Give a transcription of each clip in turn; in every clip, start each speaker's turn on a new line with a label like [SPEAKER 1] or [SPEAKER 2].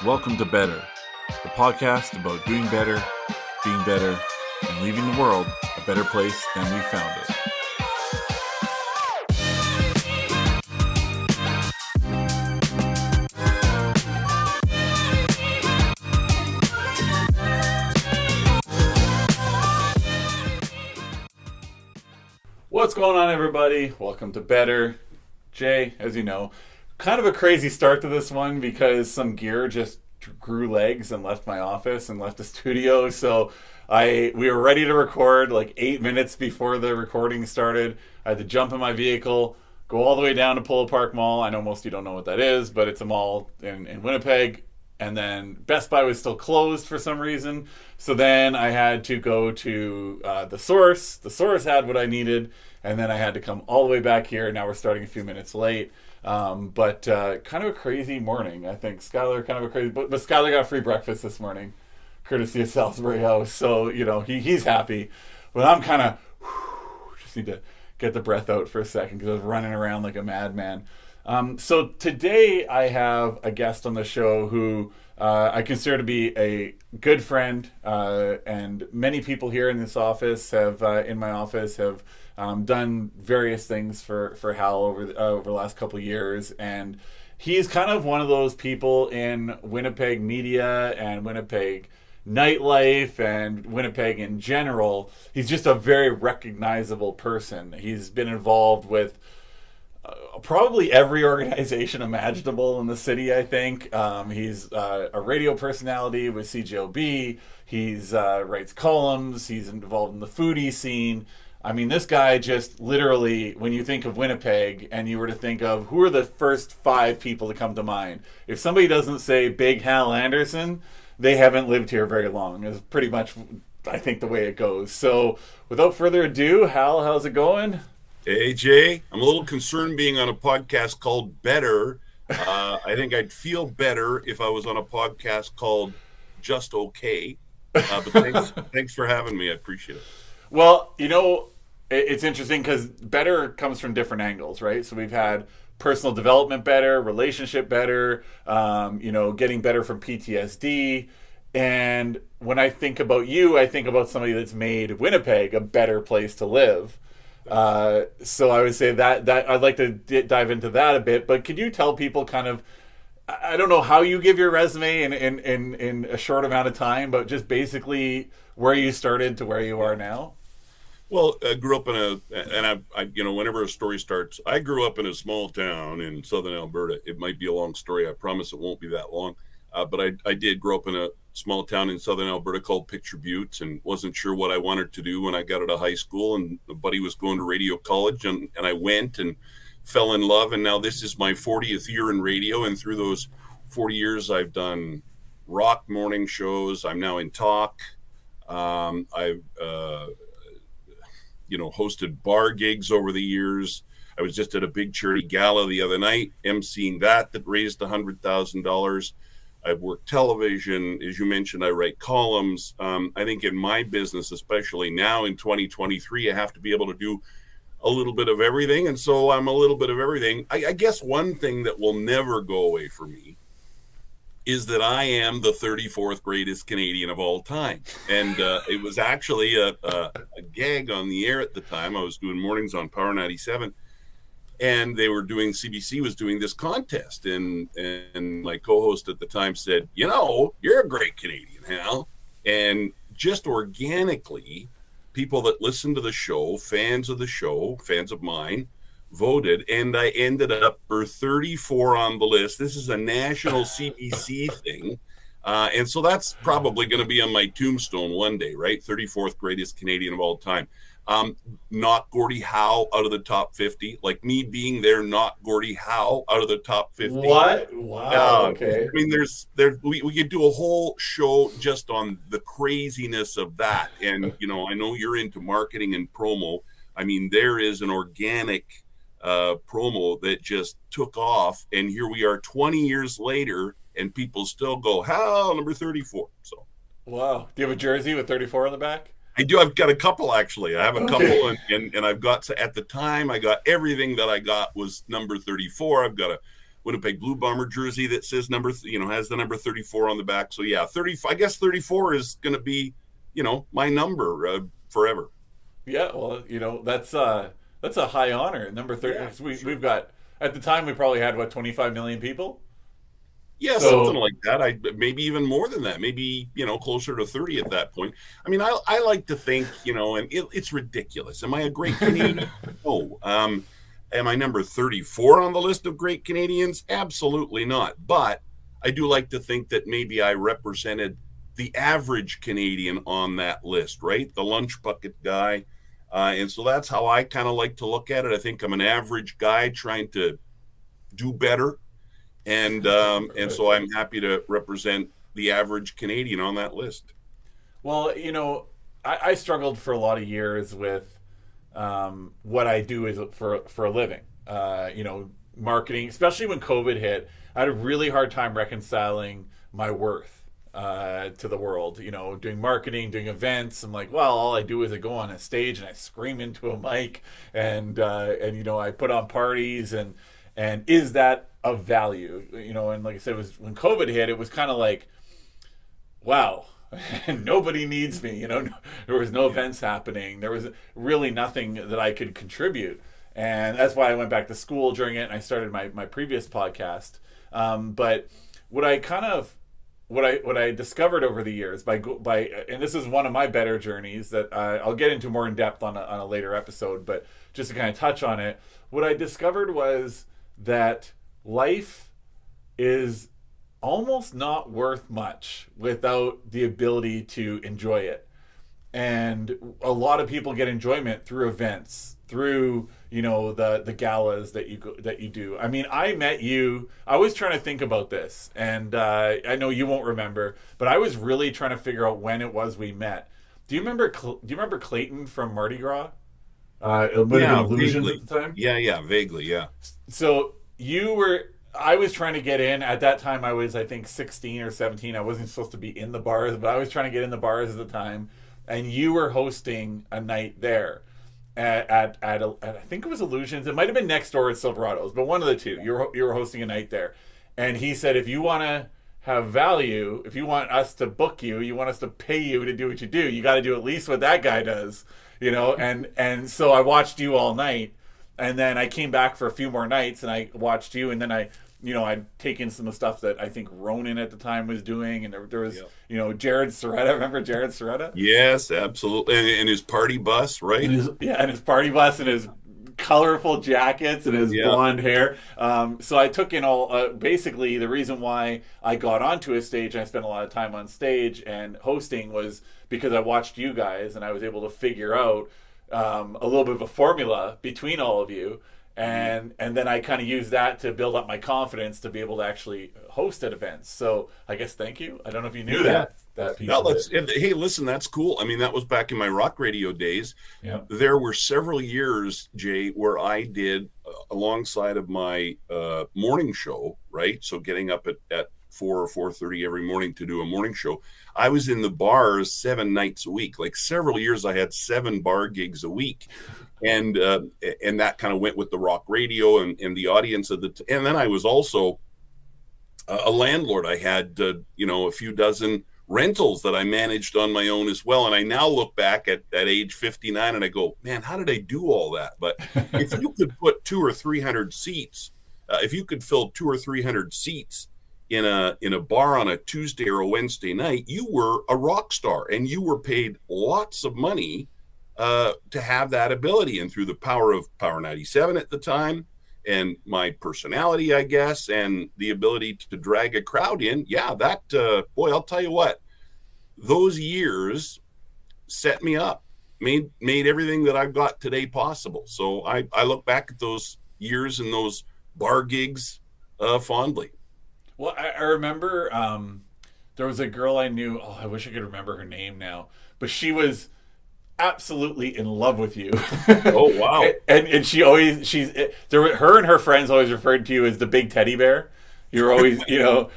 [SPEAKER 1] Welcome to Better, the podcast about doing better, being better, and leaving the world a better place than we found it. What's going on, everybody? Welcome to Better. Jay, as you know, kind of a crazy start to this one because some gear just grew legs and left my office and left the studio. So we were ready to record like 8 minutes before the recording started. I had to jump in my vehicle, go all the way down to Polo Park Mall. I know most of you don't know what that is, but it's a mall in Winnipeg. And then Best Buy was still closed for some reason. So then I had to go to the Source. The Source had what I needed. And then I had to come all the way back here. Now we're starting a few minutes late. But kind of a crazy morning, I think. Skylar, kind of a crazy... But Skylar got free breakfast this morning, courtesy of Salisbury House. So, you know, he's happy. But I'm kind of... Just need to get the breath out for a second because I was running around like a madman. So today I have a guest on the show who I consider to be a good friend, and many people here in this office in my office have done various things for Hal over the last couple of years, and he's kind of one of those people in Winnipeg media and Winnipeg nightlife and Winnipeg in general. He's just a very recognizable person. He's been involved with probably every organization imaginable in the city, I think. He's a radio personality with CJOB. He's writes columns. He's involved in the foodie scene. I mean, this guy just literally, when you think of Winnipeg and you were to think of who are the first 5 people to come to mind, if somebody doesn't say Big Hal Anderson, they haven't lived here very long. Is pretty much, I think, the way it goes. So without further ado, Hal, how's it going?
[SPEAKER 2] Hey, Jay. I'm a little concerned being on a podcast called Better. I think I'd feel better if I was on a podcast called Just Okay. But thanks for having me. I appreciate it.
[SPEAKER 1] Well, you know, it's interesting because better comes from different angles, right? So we've had personal development better, relationship better, getting better from PTSD. And when I think about you, I think about somebody that's made Winnipeg a better place to live. So I would say that I'd like to dive into that a bit, but could you tell people kind of, I don't know how you give your resume in a short amount of time, but just basically where you started to where you are now?
[SPEAKER 2] Well, I grew up whenever a story starts, I grew up in a small town in southern Alberta. It might be a long story. I promise it won't be that long. But I did grow up in a small town in southern Alberta called Picture Butte, and wasn't sure what I wanted to do when I got out of high school. And a buddy was going to radio college, and I went and fell in love. And now this is my 40th year in radio. And through those 40 years, I've done rock morning shows. I'm now in talk. I've hosted bar gigs over the years. I was just at a big charity gala the other night, emceeing that raised $100,000. I've worked television. As you mentioned, I write columns. I think in my business, especially now in 2023, I have to be able to do a little bit of everything. And so I'm a little bit of everything. I guess one thing that will never go away for me is that I am the 34th greatest Canadian of all time. And it was actually a gag on the air at the time. I was doing mornings on Power 97. And CBC was doing this contest, and my co-host at the time said, you're a great Canadian, Hal. And just organically, people that listen to the show, fans of mine, voted, and I ended up for 34 on the list. This is a national CBC thing. And so that's probably going to be on my tombstone one day, right? 34th greatest Canadian of all time. Not Gordie Howe out of the top 50. Like me being there, not Gordie Howe out of the top 50.
[SPEAKER 1] What? Wow. Okay.
[SPEAKER 2] I mean, we could do a whole show just on the craziness of that. And, I know you're into marketing and promo. I mean, there is an organic promo that just took off. And here we are 20 years later, and people still go, Hal, number 34. So,
[SPEAKER 1] wow. Do you have a jersey with 34 on the back?
[SPEAKER 2] I do. I've got a couple, actually. I have a couple, and I've got, at the time, I got everything that I got was number 34. I've got Winnipeg Blue Bomber jersey that says has the number 34 on the back. So yeah, 30. I guess 34 is going to be, my number forever.
[SPEAKER 1] Yeah, well, that's a high honor. Number 30.
[SPEAKER 2] Yeah,
[SPEAKER 1] We've got, at the time, we probably had, what, 25 million people?
[SPEAKER 2] Yeah, something
[SPEAKER 1] So,
[SPEAKER 2] like that. Maybe even more than that. Maybe closer to 30 at that point. I mean, I like to think, and it's ridiculous. Am I a great Canadian? No. Am I number 34 on the list of great Canadians? Absolutely not. But I do like to think that maybe I represented the average Canadian on that list, right? The lunch bucket guy. And so that's how I kind of like to look at it. I think I'm an average guy trying to do better. And so I'm happy to represent the average Canadian on that list.
[SPEAKER 1] well, I struggled for a lot of years with what I do is for a living. Marketing, especially when COVID hit, I had a really hard time reconciling my worth to the world. Doing marketing, doing events. I'm like, well, all I do is I go on a stage and I scream into a mic, and I put on parties, and is that of value? And like I said, it was when COVID hit, it was kind of like, wow. Nobody needs me. There was no events happening. There was really nothing that I could contribute, and that's why I went back to school during it. And I started my previous podcast. But what I discovered over the years by and this is one of my better journeys that I'll get into more in depth on a later episode. But just to kind of touch on it, what I discovered was that life is almost not worth much without the ability to enjoy it. And a lot of people get enjoyment through events, through the galas that you do. I mean, I met you. I was trying to think about this, and I know you won't remember, but I was really trying to figure out when it was we met. Do you remember? Do you remember Clayton from Mardi Gras? It would have been Illusions
[SPEAKER 2] vaguely.
[SPEAKER 1] at the time.
[SPEAKER 2] Yeah, vaguely, yeah.
[SPEAKER 1] So I was trying to get in. At that time, I was, I think, 16 or 17. I wasn't supposed to be in the bars, but I was trying to get in the bars at the time. And you were hosting a night there at I think it was Illusions. It might have been next door at Silverado's, but one of the two. You were hosting a night there. And he said, if you want to have value, if you want us to book you, you want us to pay you to do what you do, you got to do at least what that guy does, And so I watched you all night. And then I came back for a few more nights and I watched you, and then I'd taken some of the stuff that I think Ronan at the time was doing, and there was, Jared Soretta. Remember Jared Soretta?
[SPEAKER 2] Yes, absolutely. And his party bus, right?
[SPEAKER 1] And his party bus and his colorful jackets and his blonde hair. So I took in all, basically the reason why I got onto a stage and I spent a lot of time on stage and hosting was because I watched you guys and I was able to figure out a little bit of a formula between all of you, and then I kind of used that to build up my confidence to be able to actually host at events. So I guess thank you. I don't know if you knew that piece.
[SPEAKER 2] No,
[SPEAKER 1] of it.
[SPEAKER 2] hey, listen, that's cool. I mean, that was back in my rock radio days.
[SPEAKER 1] Yeah.
[SPEAKER 2] There were several years, Jay, where I did alongside of my morning show, right? So getting up at 4 or 4:30 every morning to do a morning show. I was in the bars 7 nights a week. Like several years, I had 7 bar gigs a week, and that kind of went with the rock radio and the audience of and then I was also a landlord. I had a few dozen rentals that I managed on my own as well. And I now look back at age 59 and I go, man, how did I do all that? But if you could put 200 or 300 seats, if you could fill 200 or 300 seats in a bar on a Tuesday or a Wednesday night, you were a rock star and you were paid lots of money to have that ability. And through the power of Power 97 at the time and my personality, I guess, and the ability to drag a crowd in, boy, I'll tell you what, those years set me up, made everything that I've got today possible. So I look back at those years and those bar gigs fondly.
[SPEAKER 1] Well, I remember there was a girl I knew. Oh, I wish I could remember her name now, but she was absolutely in love with you.
[SPEAKER 2] Oh wow!
[SPEAKER 1] and her and her friends always referred to you as the big teddy bear. You're always,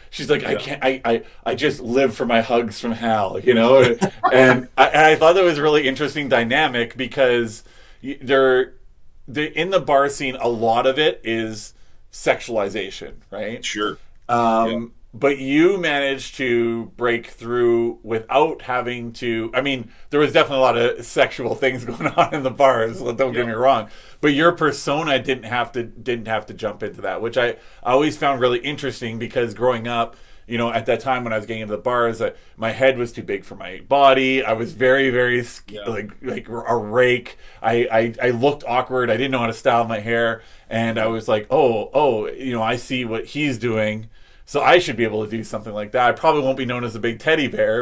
[SPEAKER 1] she's like, I just live for my hugs from Hal, and I thought that was a really interesting dynamic because in the bar scene, a lot of it is sexualization, right?
[SPEAKER 2] Sure. Yeah.
[SPEAKER 1] But you managed to break through without having to. I mean, there was definitely a lot of sexual things going on in the bars. Don't get
[SPEAKER 2] Yeah.
[SPEAKER 1] me wrong, but your persona didn't have to jump into that, which I always found really interesting because growing up, at that time when I was getting into the bars, my head was too big for my body. I was very, very
[SPEAKER 2] Yeah.
[SPEAKER 1] like a rake. I looked awkward. I didn't know how to style my hair, and I was like, oh, I see what he's doing, so I should be able to do something like that. I probably won't be known as a big teddy bear,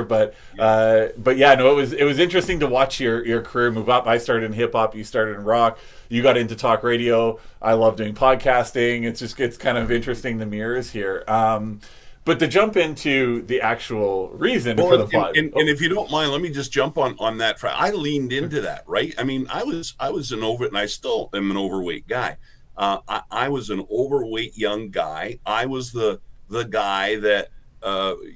[SPEAKER 2] Yeah.
[SPEAKER 1] but yeah, no, it was interesting to watch your career move up. I started in hip hop, you started in rock, you got into talk radio. I love doing podcasting. It's kind of interesting, the mirrors here. But to jump into the actual reason
[SPEAKER 2] Well,
[SPEAKER 1] for the pod,
[SPEAKER 2] and if you don't mind, let me just jump on that. I leaned into that, right? I mean, I was an over, and I still am an overweight guy. I was an overweight young guy. I was the guy that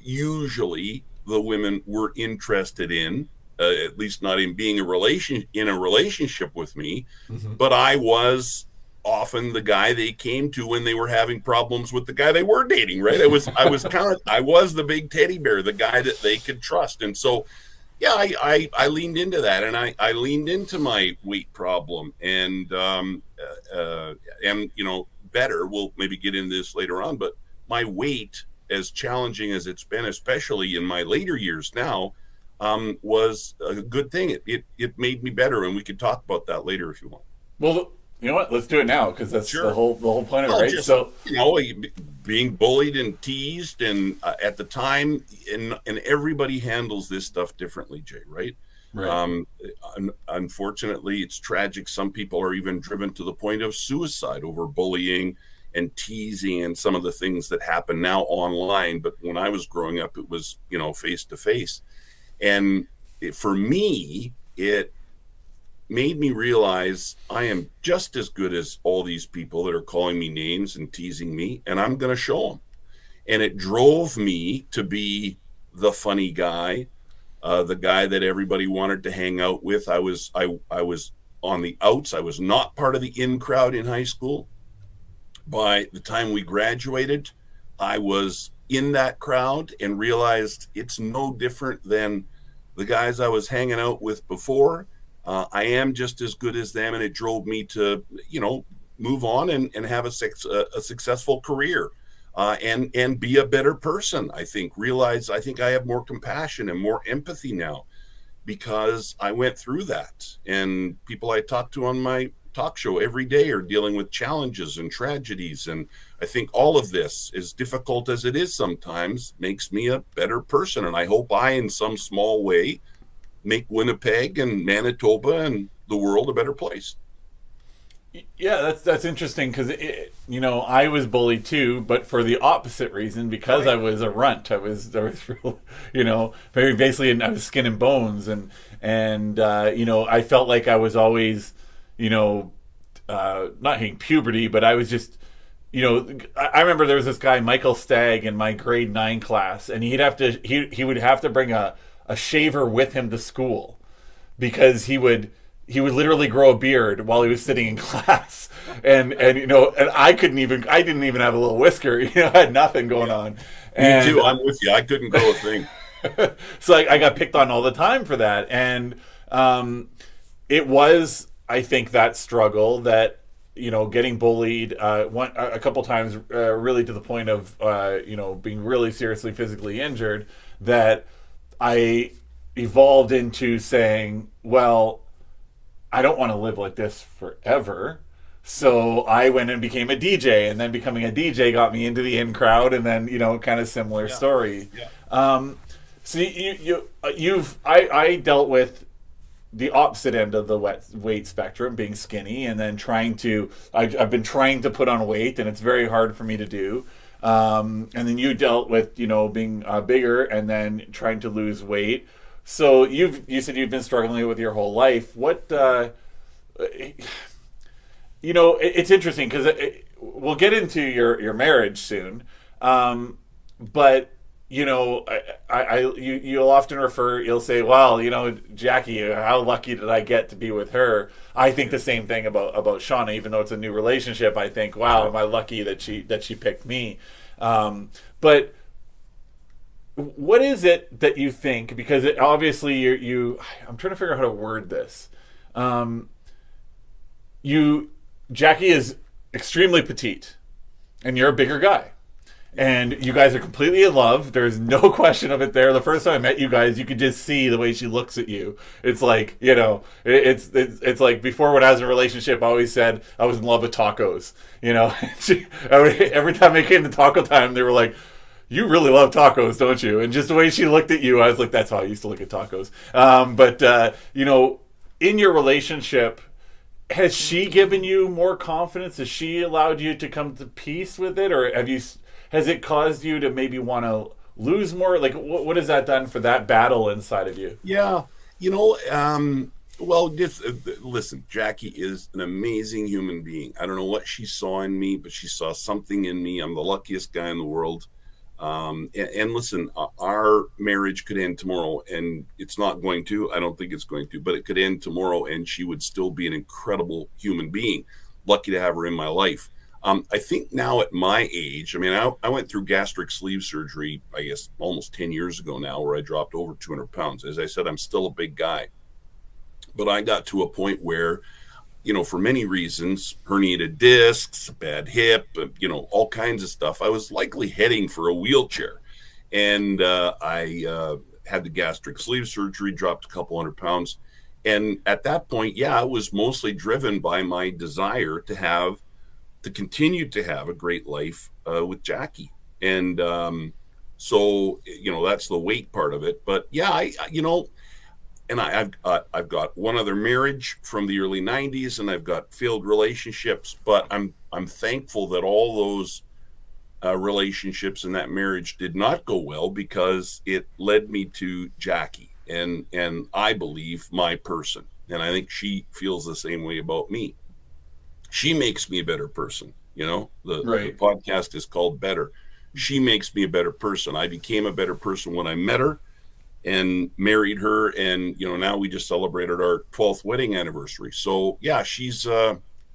[SPEAKER 2] usually the women were interested in, at least not in being in a relationship with me.
[SPEAKER 1] mm-hmm.
[SPEAKER 2] But I was often the guy they came to when they were having problems with the guy they were dating, right? I was the big teddy bear, the guy that they could trust. And so yeah, I leaned into that, and I leaned into my weight problem, and better, we'll maybe get into this later on, but my weight, as challenging as it's been, especially in my later years now, was a good thing. It made me better, and we could talk about that later if you want.
[SPEAKER 1] Well, you know what? Let's do it now because that's
[SPEAKER 2] Sure.
[SPEAKER 1] the whole point of it,
[SPEAKER 2] Well,
[SPEAKER 1] right?
[SPEAKER 2] just
[SPEAKER 1] So
[SPEAKER 2] being bullied and teased, and at the time, and everybody handles this stuff differently, Jay. Right?
[SPEAKER 1] right.
[SPEAKER 2] Unfortunately, it's tragic. Some people are even driven to the point of suicide over bullying and teasing and some of the things that happen now online. But when I was growing up, it was face to face, and for me, it made me realize I am just as good as all these people that are calling me names and teasing me, and I'm going to show them. And it drove me to be the funny guy, the guy that everybody wanted to hang out with. I was on the outs. I was not part of the in crowd in high school. By the time we graduated, I was in that crowd and realized it's no different than the guys I was hanging out with before. I am just as good as them, and it drove me to, move on and have a successful career, and be a better person. I think I have more compassion and more empathy now because I went through that. And people I talk to on my talk show every day are dealing with challenges and tragedies. And I think all of this, as difficult as it is sometimes, makes me a better person. And I hope in some small way, make Winnipeg and Manitoba and the world a better place.
[SPEAKER 1] Yeah, that's interesting because I was bullied too, but for the opposite reason because
[SPEAKER 2] Right.
[SPEAKER 1] I was a runt. I was real, very basically, and I was skin and bones, and I felt like I was always, not hitting puberty, but I was just. I remember there was this guy Michael Stagg in my grade 9 class, and he would have to bring a shaver with him to school because he would literally grow a beard while he was sitting in class, and I didn't even have a little whisker, I had nothing going on.
[SPEAKER 2] Me too. I'm with you. I couldn't grow a thing.
[SPEAKER 1] So I got picked on all the time for that, and it was, I think, that struggle that getting bullied a couple times, really to the point of being really seriously physically injured, that I evolved into saying, well, I don't want to live like this forever. So I went and became a DJ, and then becoming a DJ got me into the in crowd, and then kind of similar story.
[SPEAKER 2] Yeah.
[SPEAKER 1] So I dealt with the opposite end of the weight spectrum, being skinny, and then I've been trying to put on weight, and it's very hard for me to do. And then you dealt with being bigger and then trying to lose weight. So you said you've been struggling with your whole life. What it's interesting because we'll get into your marriage soon, but you'll often you'll say, well, Jackie, how lucky did I get to be with her? I think the same thing about Shauna, even though it's a new relationship. I think, wow, am I lucky that she picked me? But what is it that you think? Because obviously I'm trying to figure out how to word this. Um, you Jackie is extremely petite, and you're a bigger guy, and you guys are completely in love. There's no question of it there. The first time I met you guys, you could just see the way she looks at you. It's like, it's like before, when I was in a relationship, I always said I was in love with tacos. Every time it came to taco time, they were like, you really love tacos, don't you? And just the way she looked at you, I was like, that's how I used to look at tacos. But in your relationship, has she given you more confidence? Has she allowed you to come to peace with it, or has it caused you to maybe want to lose more? Like, what has that done for that battle inside of you?
[SPEAKER 2] Yeah, you know, well, just listen. Jackie is an amazing human being. I don't know what she saw in me, but she saw something in me. I'm the luckiest guy in the world. And listen, our marriage could end tomorrow, and it's not going to. I don't think it's going to, but it could end tomorrow, and she would still be an incredible human being. Lucky to have her in my life. I think now at my age, I mean, I went through gastric sleeve surgery, I guess, almost 10 years ago now, where I dropped over 200 pounds. As I said, I'm still a big guy, but I got to a point where, for many reasons, herniated discs, bad hip, all kinds of stuff, I was likely heading for a wheelchair. And I had the gastric sleeve surgery, dropped a couple hundred pounds. And at that point, yeah, it was mostly driven by my desire to continue to have a great life with Jackie. And so, that's the weight part of it. But yeah, I've got one other marriage from the early '90s, and I've got failed relationships. But I'm thankful that all those relationships and that marriage did not go well, because it led me to Jackie, and I believe my person, and I think she feels the same way about me. She makes me a better person. The
[SPEAKER 1] Right.
[SPEAKER 2] podcast is called Better. She makes me a better person. I became a better person when I met her and married her, and now we just celebrated our 12th wedding anniversary. So yeah, she's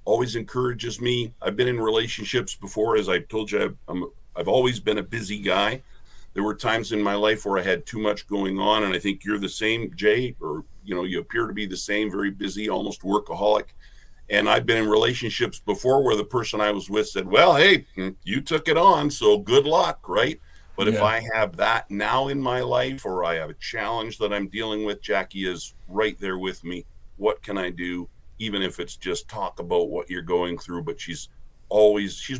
[SPEAKER 2] always encourages me. I've been in relationships before, as I told you. I've always been a busy guy. There were times in my life where I had too much going on, and I think you're the same, Jay, or you appear to be the same, very busy, almost workaholic. And I've been in relationships before where the person I was with said, well, hey, you took it on, so good luck, right? But if
[SPEAKER 1] Yeah.
[SPEAKER 2] I have that now in my life, or I have a challenge that I'm dealing with, Jackie is right there with me. What can I do? Even if it's just talk about what you're going through, but she's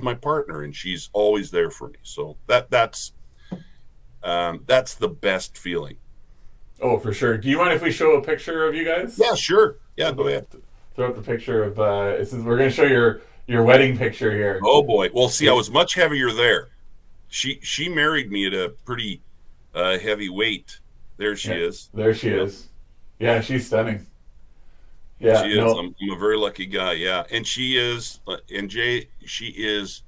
[SPEAKER 2] my partner, and she's always there for me. So that's the best feeling.
[SPEAKER 1] Oh, for sure. Do you mind if we show a picture of you guys?
[SPEAKER 2] Yeah, sure. Yeah, go ahead.
[SPEAKER 1] Throw up the picture of. We're going to show your wedding picture here.
[SPEAKER 2] Oh boy. Well, see, I was much heavier there. She married me at a pretty heavy weight. There she
[SPEAKER 1] Yeah,
[SPEAKER 2] is.
[SPEAKER 1] there she
[SPEAKER 2] Yep.
[SPEAKER 1] is. Yeah, she's stunning. Yeah,
[SPEAKER 2] She is.
[SPEAKER 1] no,
[SPEAKER 2] I'm a very lucky guy. Yeah, and she is. And Jay, she is.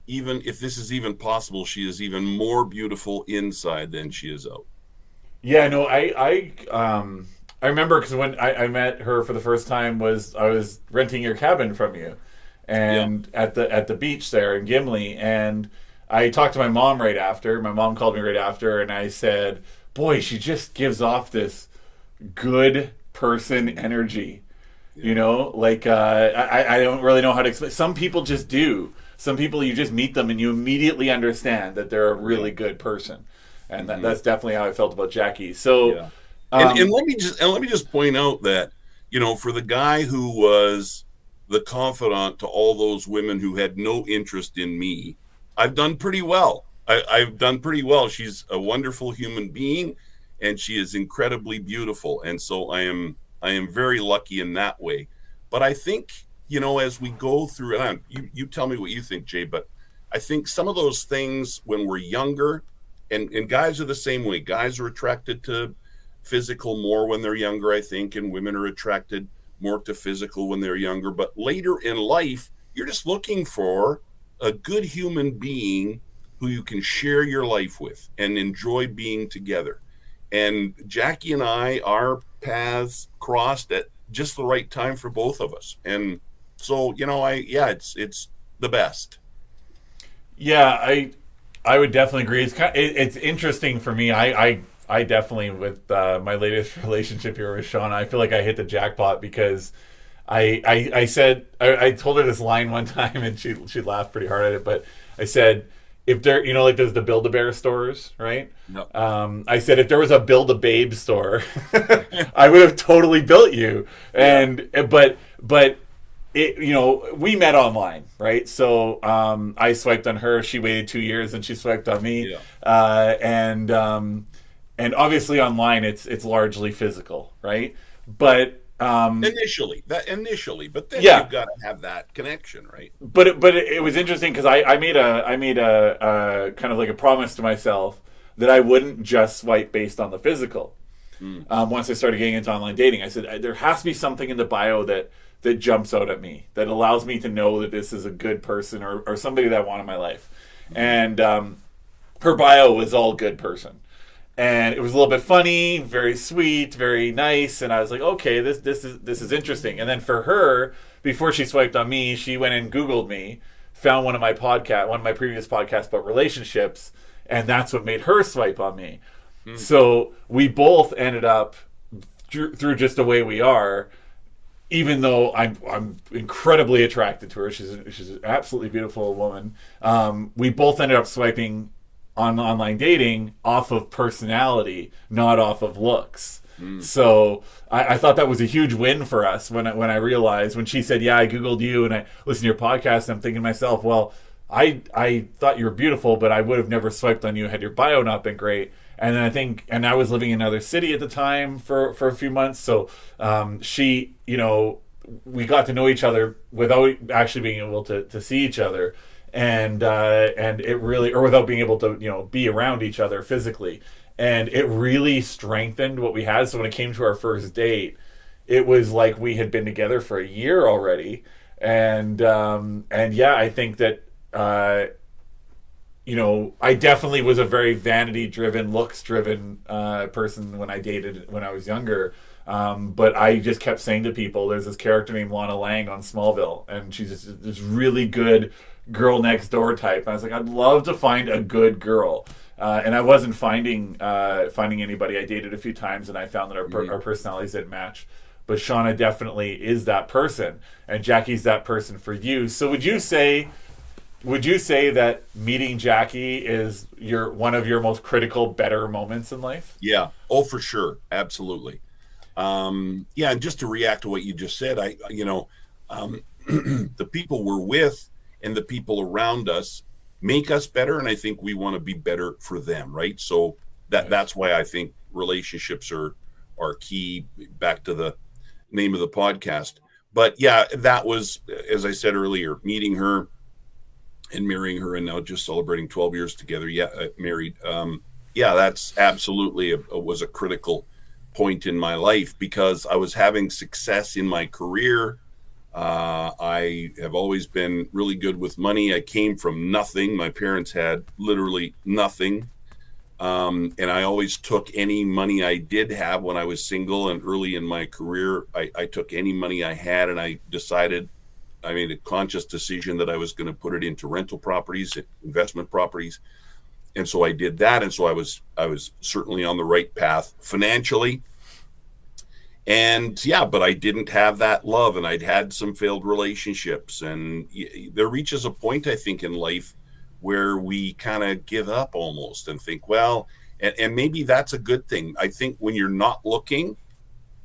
[SPEAKER 2] Even if this is even possible, she is even more beautiful inside than she is out.
[SPEAKER 1] yeah, no. I remember because when I met her for the first time, I was renting your cabin from you,
[SPEAKER 2] Yeah.
[SPEAKER 1] and at the beach there in Gimli, and I talked to my mom right after. My mom called me right after, and I said, "Boy, she just gives off this good person energy."
[SPEAKER 2] Yeah.
[SPEAKER 1] Like I don't really know how to explain. Some people just do. Some people, you just meet them and you immediately understand that they're a really
[SPEAKER 2] Yeah.
[SPEAKER 1] good person, and
[SPEAKER 2] Mhm.
[SPEAKER 1] that's definitely how I felt about Jackie. So,
[SPEAKER 2] Yeah. And
[SPEAKER 1] um,
[SPEAKER 2] let me just point out that for the guy who was the confidant to all those women who had no interest in me, I've done pretty well. I've done pretty well. She's a wonderful human being, and she is incredibly beautiful, and so I am very lucky in that way. But I think as we go through, and you tell me what you think, Jay. But I think some of those things when we're younger, and guys are the same way. Guys are attracted to physical more when they're younger, I think, and women are attracted more to physical when they're younger. But later in life, you're just looking for a good human being who you can share your life with and enjoy being together. And Jackie and I, our paths crossed at just the right time for both of us. And so, it's the best.
[SPEAKER 1] Yeah, I would definitely agree. It's interesting for me. I definitely with my latest relationship here with Shauna, I feel like I hit the jackpot because I said I told her this line one time and she laughed pretty hard at it, but I said if there like there's the Build-A-Bear stores, right?
[SPEAKER 2] No.
[SPEAKER 1] I said if there was a Build-A-Babe store, I would have totally built you. And but we met online, right? So I swiped on her. She waited 2 years, and she swiped on me.
[SPEAKER 2] Yeah.
[SPEAKER 1] And obviously online, it's largely physical, right? But
[SPEAKER 2] initially, but then
[SPEAKER 1] yeah,
[SPEAKER 2] you've got to have that connection, right?
[SPEAKER 1] But it was interesting because I made a kind of like a promise to myself that I wouldn't just swipe based on the physical. Once I started getting into online dating, I said there has to be something in the bio that jumps out at me, that allows me to know that this is a good person or somebody that I want in my life. And her bio was all good person. And it was a little bit funny, very sweet, very nice. And I was like, okay, this is interesting. And then for her, before she swiped on me, she went and Googled me, found one of my previous podcasts about relationships, and that's what made her swipe on me. So we both ended up through just the way we are. Even though I'm incredibly attracted to her, she's an absolutely beautiful woman. We both ended up swiping on online dating off of personality, not off of looks. So I thought that was a huge win for us when I realized when she said, "Yeah, I Googled you and I listened to your podcast." And I'm thinking to myself, well, I thought you were beautiful, but I would have never swiped on you had your bio not been great. And then I was living in another city at the time for a few months. So she, we got to know each other without actually being able to see each other. And it really, or without being able to, be around each other physically. And it really strengthened what we had. So when it came to our first date, it was like we had been together for a year already. And yeah, I think that, I definitely was a very vanity-driven, looks-driven person when I dated when I was younger. But I just kept saying to people, there's this character named Lana Lang on Smallville, and she's just this really good girl next door type. And I was like, I'd love to find a good girl. And I wasn't finding anybody. I dated a few times, and I found that our personalities didn't match. But Shauna definitely is that person, and Jackie's that person for you. So would you say that meeting Jackie is one of your most critical, better moments in life?
[SPEAKER 2] Yeah. Oh, for sure. Absolutely. And just to react to what you just said, the people we're with and the people around us make us better, and I think we want to be better for them, right? So that's why I think relationships are key. Back to the name of the podcast, but yeah, that was, as I said earlier, meeting her and marrying her, and now just celebrating 12 years together. Married. That's absolutely was a critical point in my life because I was having success in my career. I have always been really good with money. I came from nothing. My parents had literally nothing. And I always took any money I did have when I was single and early in my career. I took any money I had, and I made a conscious decision that I was going to put it into rental properties, investment properties. And so I did that. And so I was certainly on the right path financially. And but I didn't have that love, and I'd had some failed relationships. And there reaches a point, I think, in life where we kind of give up almost and think, well, and maybe that's a good thing. I think when you're not looking,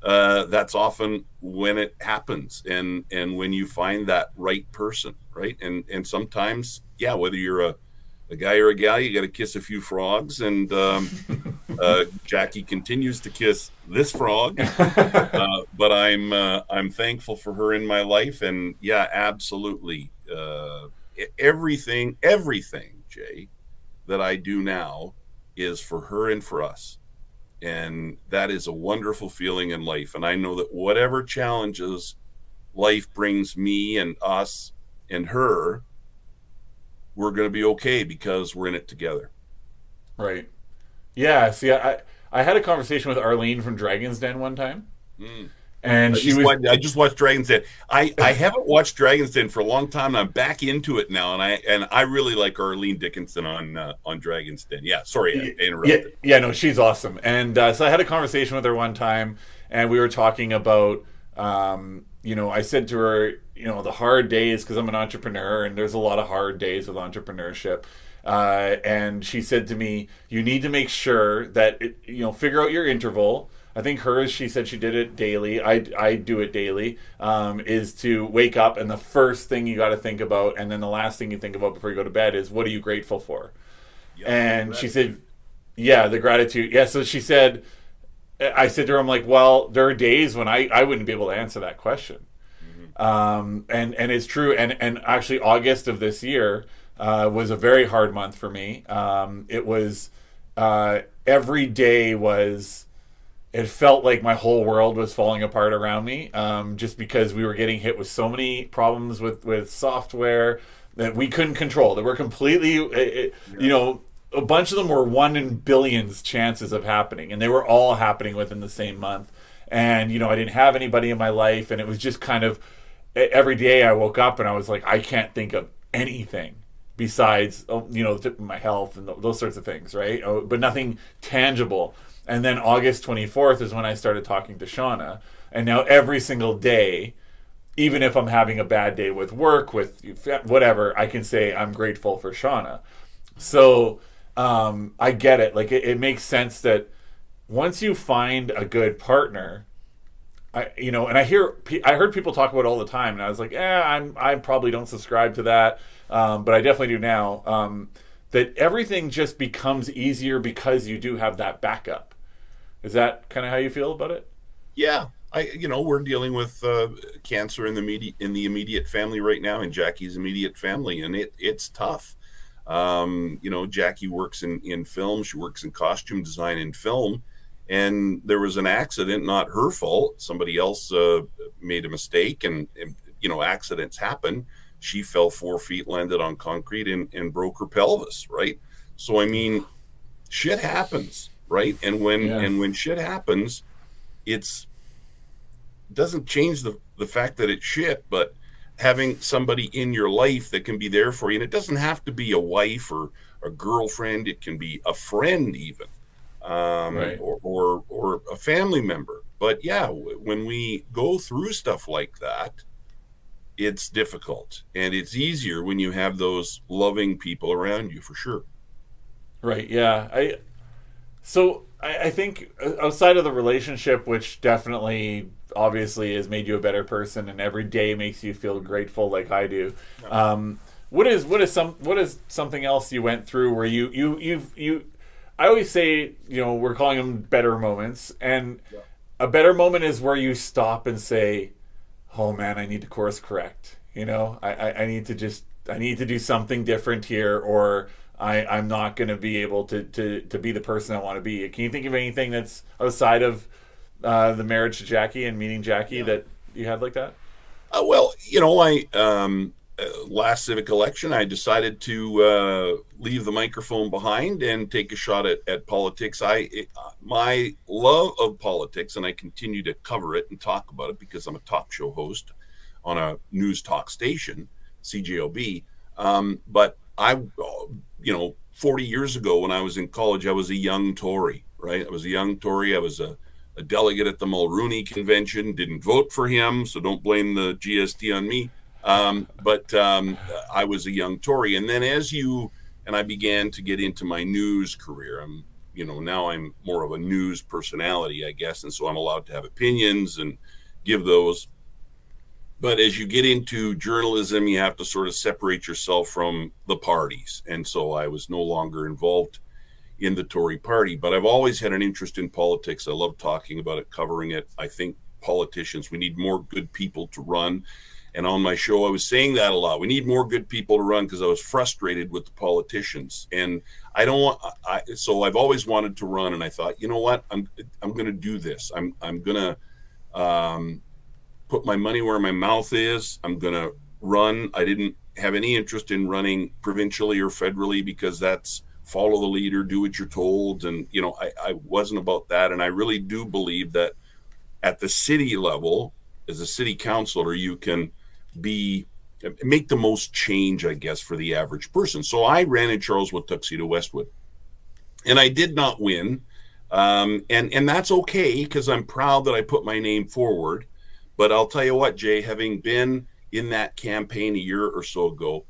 [SPEAKER 2] that's often when it happens, and when you find that right person, right? And sometimes, whether you're a guy or a gal, you got to kiss a few frogs, and Jackie continues to kiss this frog, but I'm thankful for her in my life, and absolutely, everything, Jay, that I do now is for her and for us. And that is a wonderful feeling in life. And I know that whatever challenges life brings me and us and her, we're going to be okay because we're in it together.
[SPEAKER 1] Right. Yeah. See, I had a conversation with Arlene from Dragon's Den one time,
[SPEAKER 2] Mm.
[SPEAKER 1] and she was
[SPEAKER 2] I just watched Dragon's Den. I haven't watched Dragon's Den for a long time, and I'm back into it now. And I really like Arlene Dickinson on Dragon's Den. Yeah, sorry, I
[SPEAKER 1] yeah,
[SPEAKER 2] interrupted.
[SPEAKER 1] yeah, no, she's awesome. And so I had a conversation with her one time, and we were talking about, I said to her, the hard days, because I'm an entrepreneur, and there's a lot of hard days with entrepreneurship. And she said to me, you need to make sure that, figure out your interval. I think hers, she said she did it daily. I do it daily, is to wake up, and the first thing you got to think about, and then the last thing you think about before you go to bed is, what are you grateful for?
[SPEAKER 2] Yep,
[SPEAKER 1] And she said, yeah, the gratitude. Yeah, so she said, I said to her, I'm like, well, there are days when I wouldn't be able to answer that question.
[SPEAKER 2] mm-hmm.
[SPEAKER 1] And it's true. And actually, August of this year was a very hard month for me. It was, every day was, it felt like my whole world was falling apart around me, just because we were getting hit with so many problems with software that we couldn't control, that were completely, a bunch of them were one in billions chances of happening, and they were all happening within the same month. And I didn't have anybody in my life, and it was just kind of, every day I woke up and I was like, I can't think of anything besides, my health and those sorts of things, right? But nothing tangible. And then August 24th is when I started talking to Shauna, and now every single day, even if I'm having a bad day with work, with whatever, I can say I'm grateful for Shauna. So I get it. Like, it makes sense that once you find a good partner, and I heard people talk about it all the time, and I was like, I probably don't subscribe to that, but I definitely do now. That everything just becomes easier because you do have that backup. Is that kind of how you feel about it?
[SPEAKER 2] Yeah, we're dealing with cancer in the immediate family right now, in Jackie's immediate family, and it's tough. Jackie works in film. She works in costume design in film, and there was an accident, not her fault. Somebody else made a mistake, and accidents happen. She fell 4 feet, landed on concrete, and broke her pelvis. Right. So I mean, shit happens, right? And
[SPEAKER 1] Yeah.
[SPEAKER 2] when shit happens, it's doesn't change the fact that it's shit, but having somebody in your life that can be there for you, and it doesn't have to be a wife or a girlfriend. It can be a friend, even,
[SPEAKER 1] Right.
[SPEAKER 2] or a family member. But yeah, when we go through stuff like that, it's difficult, and it's easier when you have those loving people around you, for sure.
[SPEAKER 1] Right. Yeah. I think outside of the relationship, which definitely obviously has made you a better person, and every day makes you feel grateful, like I do. What is something else you went through where you I always say, we're calling them better moments, and
[SPEAKER 2] Yeah.
[SPEAKER 1] a better moment is where you stop and say, oh man, I need to course correct. I need to do something different here, or I'm not going to be able to be the person I want to be. Can you think of anything that's outside of the marriage to Jackie and meeting Jackie
[SPEAKER 2] Yeah.
[SPEAKER 1] that you had like that?
[SPEAKER 2] Well, I last civic election, I decided to leave the microphone behind and take a shot at politics. My love of politics, and I continue to cover it and talk about it because I'm a talk show host on a news talk station, CJOB. But 40 years ago when I was in college, I was a young Tory, right? I was a young Tory. I was a delegate at the Mulrooney convention, didn't vote for him, so don't blame the GST on me. But I was a young Tory. And then and I began to get into my news career. Now I'm more of a news personality, I guess. And so I'm allowed to have opinions and give those. But as you get into journalism, you have to sort of separate yourself from the parties. And so I was no longer involved in the Tory party, but I've always had an interest in politics. I love talking about it, covering it. I think politicians, we need more good people to run. And on my show, I was saying that a lot. We need more good people to run because I was frustrated with the politicians. And I don't want, so I've always wanted to run. And I thought, you know what, I'm going to do this. I'm going to put my money where my mouth is. I'm going to run. I didn't have any interest in running provincially or federally, because that's follow the leader, do what you're told. And, I wasn't about that. And I really do believe that at the city level, as a city councilor, you can make the most change, I guess, for the average person. So I ran in Charleswood, Tuxedo, Westwood, and I did not win. And that's okay, because I'm proud that I put my name forward. But I'll tell you what, Jay, having been in that campaign a year or so ago,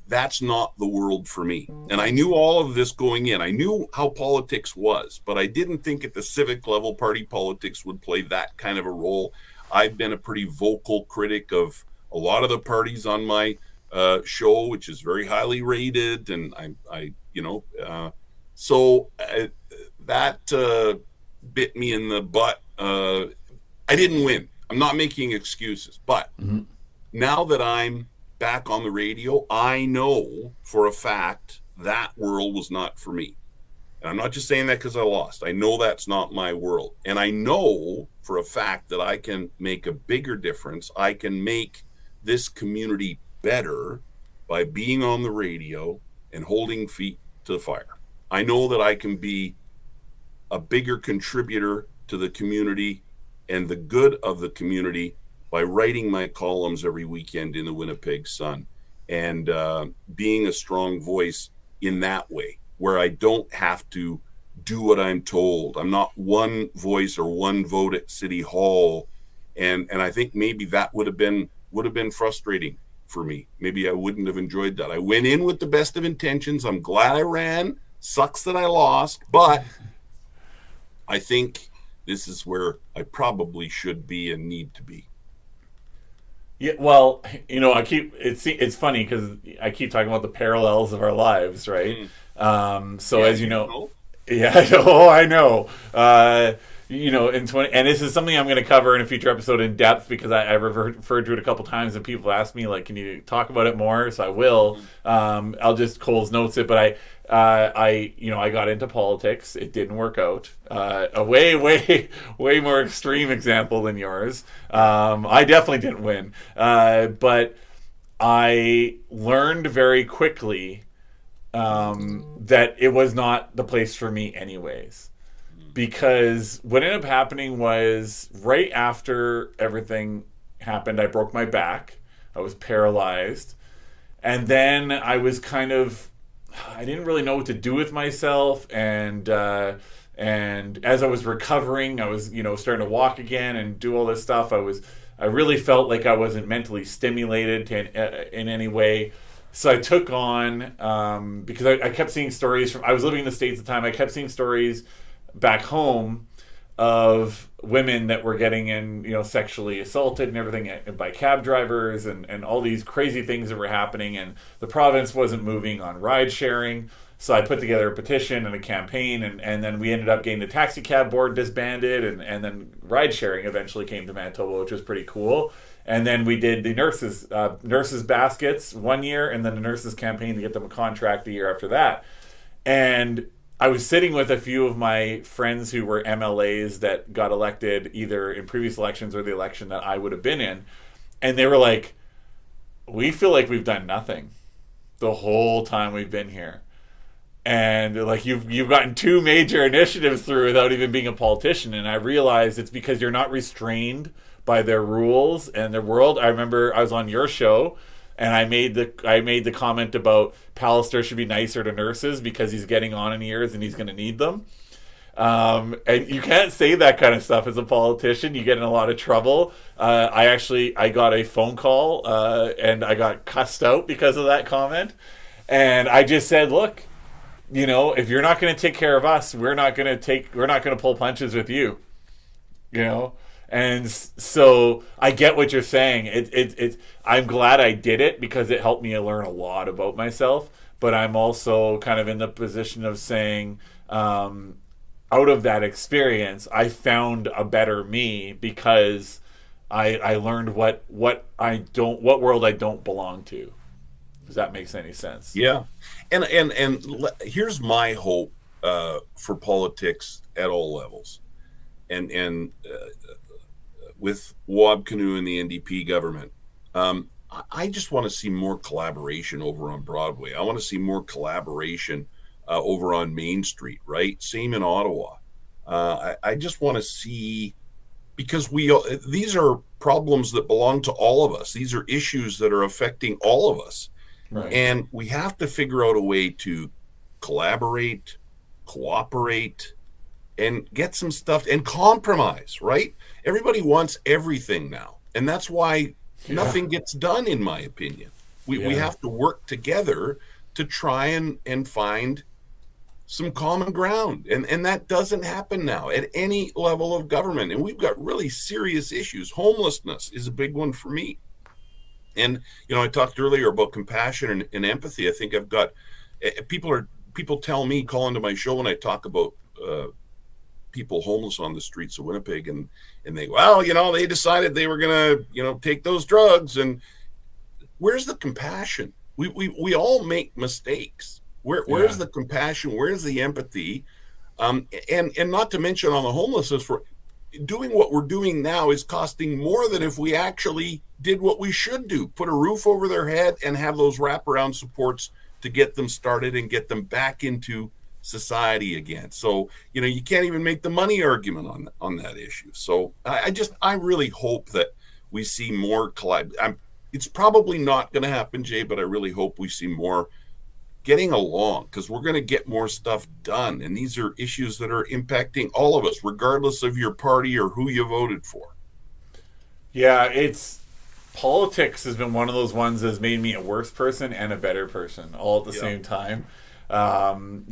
[SPEAKER 2] that's not the world for me. And I knew all of this going in. I knew how politics was, but I didn't think at the civic level party politics would play that kind of a role. I've been a pretty vocal critic of a lot of the parties on my show, which is very highly rated. And that bit me in the butt. I didn't win. I'm not making excuses, but now that I'm back on the radio, I know for a fact that world was not for me. And I'm not just saying that because I lost. I know that's not my world. And I know for a fact that I can make a bigger difference. I can make this community better by being on the radio and holding feet to the fire. I know that I can be a bigger contributor to the community and the good of the community by writing my columns every weekend in the Winnipeg Sun, and being a strong voice in that way, where I don't have to do what I'm told. I'm not one voice or one vote at City Hall. And I think maybe that would have been frustrating for me. Maybe I wouldn't have enjoyed that. I went in with the best of intentions. I'm glad I ran. Sucks that I lost, but I think this is where I probably should be and need to be.
[SPEAKER 1] Yeah, well, it's funny because I keep talking about the parallels of our lives, right? So
[SPEAKER 2] Yeah,
[SPEAKER 1] as you know, yeah, oh, I know. In 20, and this is something I'm going to cover in a future episode in depth, because I referred to it a couple times, and people ask me, like, can you talk about it more? So I will. I'll just Cole's notes it, but I got into politics. It didn't work out. A way more extreme example than yours. I definitely didn't win. But I learned very quickly that it was not the place for me anyways. Because what ended up happening was, right after everything happened, I broke my back. I was paralyzed. And then I was I didn't really know what to do with myself. And as I was recovering, I was, starting to walk again and do all this stuff. I really felt like I wasn't mentally stimulated in any way. So I took on, because I kept seeing stories I was living in the States at the time. I kept seeing stories back home of women that were getting sexually assaulted and everything by cab drivers, and all these crazy things that were happening, and the province wasn't moving on ride sharing. So I put together a petition and a campaign, and then we ended up getting the taxi cab board disbanded, and then ride sharing eventually came to Manitoba, which was pretty cool. And then we did the nurses baskets one year, and then the nurses campaign to get them a contract the year after that. And I was sitting with a few of my friends who were MLAs that got elected either in previous elections or the election that I would have been in. And they were like, we feel like we've done nothing the whole time we've been here. And like, you've gotten two major initiatives through without even being a politician. And I realized it's because you're not restrained by their rules and their world. I remember I was on your show, and I made the comment about Pallister should be nicer to nurses because he's getting on in years and he's going to need them. And you can't say that kind of stuff as a politician. You get in a lot of trouble. I got a phone call and I got cussed out because of that comment. And I just said, look, if you're not going to take care of us, we're not going to pull punches with you. And so I get what you're saying. I'm glad I did it because it helped me learn a lot about myself. But I'm also kind of in the position of saying, out of that experience, I found a better me because I learned what world I don't belong to. Does that make any sense?
[SPEAKER 2] Yeah, and here's my hope for politics at all levels, and with Wab Kinew and the NDP government. I just want to see more collaboration over on Broadway. I want to see more collaboration over on Main Street, right? Same in Ottawa. I just want to see, because these are problems that belong to all of us. These are issues that are affecting all of us.
[SPEAKER 1] Right.
[SPEAKER 2] And we have to figure out a way to collaborate, cooperate, and get some stuff and compromise, right? Everybody wants everything now. And that's why
[SPEAKER 1] Yeah.
[SPEAKER 2] nothing gets done, in my opinion. We
[SPEAKER 1] Yeah.
[SPEAKER 2] have to work together to try and find some common ground. And that doesn't happen now at any level of government. And we've got really serious issues. Homelessness is a big one for me. And I talked earlier about compassion and empathy. I think I've got people tell me, call into my show when I talk about people homeless on the streets of Winnipeg, and they, well, they decided they were gonna take those drugs. And where's the compassion? We all make mistakes. Where's
[SPEAKER 1] Yeah.
[SPEAKER 2] the compassion? Where's the empathy? And not to mention, on the homelessness, for doing what we're doing now is costing more than if we actually did what we should do: put a roof over their head and have those wraparound supports to get them started and get them back into society again. So you can't even make the money argument on that issue. So I really hope that we see more it's probably not going to happen, Jay, but I really hope we see more getting along, because we're going to get more stuff done. And these are issues that are impacting all of us, regardless of your party or who you voted for.
[SPEAKER 1] Yeah, it's politics has been one of those ones that's made me a worse person and a better person all at the
[SPEAKER 2] Yeah.
[SPEAKER 1] same time. I've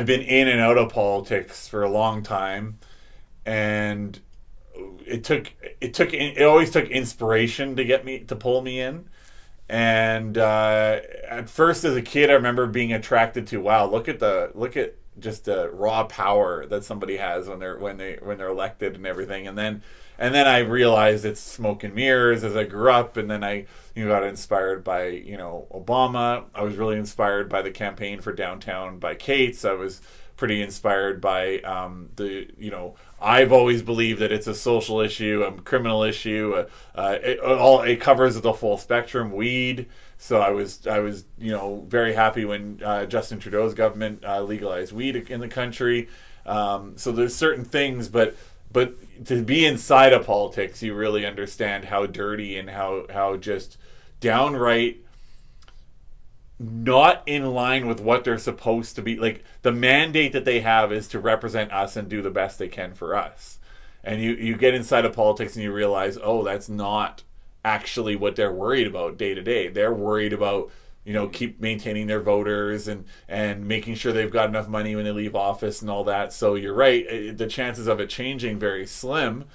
[SPEAKER 1] been in and out of politics for a long time, and it always took inspiration to get me to pull me in. And at first, as a kid, I remember being attracted to, wow, look at just the raw power that somebody has when they're elected and everything. And then I realized it's smoke and mirrors as I grew up. And then I got inspired by Obama. I was really inspired by the campaign for downtown by Kate's. I was pretty inspired by I've always believed that it's a social issue, a criminal issue. It covers the full spectrum. Weed. So I was very happy when Justin Trudeau's government legalized weed in the country. So there's certain things, but to be inside of politics, you really understand how dirty and how just downright not in line with what they're supposed to be. Like, the mandate that they have is to represent us and do the best they can for us. And you get inside of politics and you realize, oh, that's not actually what they're worried about day to day. They're worried about keep maintaining their voters and making sure they've got enough money when they leave office and all that. So you're right, the chances of it changing very slim,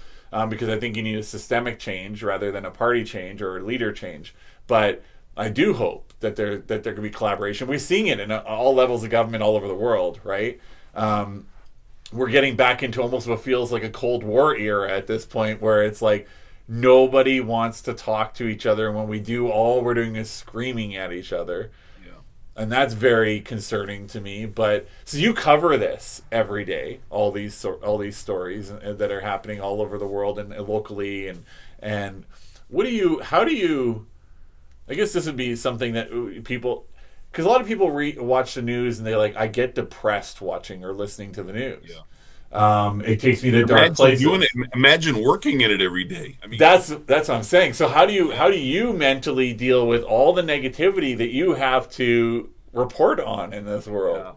[SPEAKER 1] because I think you need a systemic change rather than a party change or a leader change. But I do hope that there could be collaboration. We're seeing it in all levels of government all over the world, right? We're getting back into almost what feels like a Cold War era at this point, where it's like nobody wants to talk to each other, and when we do, all we're doing is screaming at each other.
[SPEAKER 2] Yeah.
[SPEAKER 1] And that's very concerning to me. But so you cover this every day, all these stories that are happening all over the world and locally, and how do you? I guess this would be something that people, because a lot of people watch the news and they're like, I get depressed watching or listening to the news.
[SPEAKER 2] Yeah.
[SPEAKER 1] It takes me to dark places.
[SPEAKER 2] Imagine working in it every day. I mean,
[SPEAKER 1] That's what I'm saying. So how do you mentally deal with all the negativity that you have to report on in this world?
[SPEAKER 2] yeah.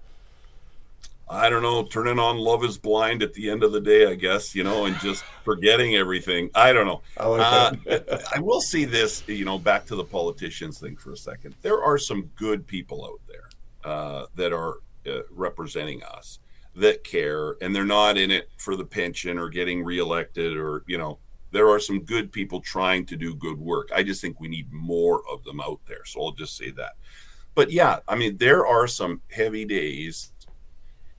[SPEAKER 2] I don't know, turning on Love is Blind at the end of the day, I guess, and just forgetting everything. I don't know.
[SPEAKER 1] I like that.
[SPEAKER 2] I will see this, back to the politicians thing for a second. There are some good people out there that are representing us, that care, and they're not in it for the pension or getting reelected, or, there are some good people trying to do good work. I just think we need more of them out there. So I'll just say that. But yeah, I mean, there are some heavy days.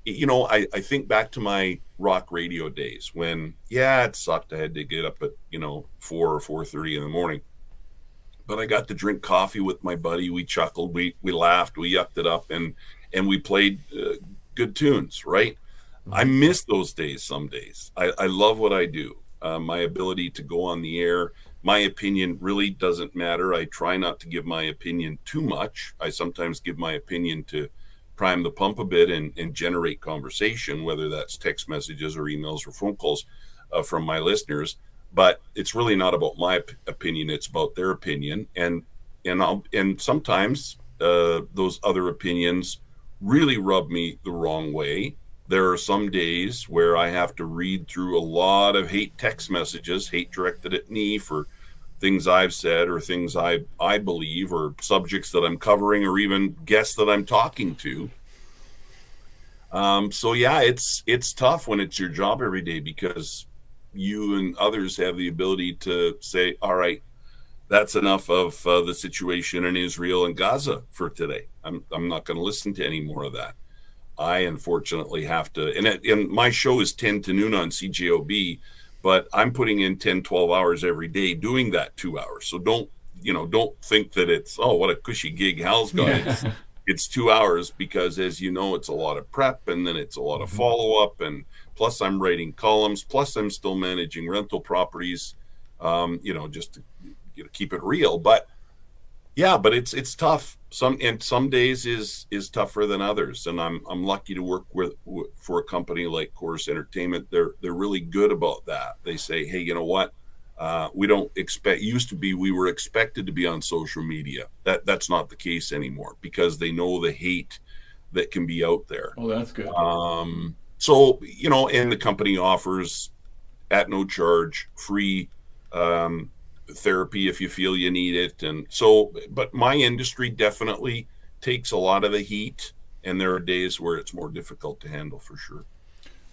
[SPEAKER 2] I think back to my rock radio days when, yeah, it sucked. I had to get up at, 4 or 4:30 in the morning. But I got to drink coffee with my buddy. We chuckled, we laughed, we yucked it up, and we played good tunes, right? I miss those days some days. I love what I do. My ability to go on the air, My opinion really doesn't matter. I try not to give my opinion too much. I sometimes give my opinion to prime the pump a bit and generate conversation, whether that's text messages or emails or phone calls from my listeners. But it's really not about my opinion; it's about their opinion, and sometimes those other opinions really rub me the wrong way. There are some days where I have to read through a lot of hate text messages, hate directed at me for things I've said or things I believe or subjects that I'm covering or even guests that I'm talking to. So yeah, it's tough when it's your job every day because you and others have the ability to say, all right, that's enough of the situation in Israel and Gaza for today. I'm not going to listen to any more of that. I unfortunately have to, and my show is 10 to noon on CJOB, but I'm putting in 10, 12 hours every day doing that 2 hours. So don't think that it's, oh, what a cushy gig Hal's got.
[SPEAKER 1] Yeah.
[SPEAKER 2] It's 2 hours because, as you know, it's a lot of prep and then it's a lot of
[SPEAKER 1] Mm-hmm.
[SPEAKER 2] follow up. And plus I'm writing columns, plus I'm still managing rental properties, just to keep it real. But yeah, but it's tough. Some days is tougher than others, and I'm lucky to work for a company like Chorus Entertainment. They're really good about that. They say, hey, you know what? We don't expect. Used to be we were expected to be on social media. That's not the case anymore because they know the hate that can be out there.
[SPEAKER 1] Well, that's good.
[SPEAKER 2] So and the company offers at no charge free therapy if you feel you need it. And so, but my industry definitely takes a lot of the heat, and there are days where it's more difficult to handle for sure.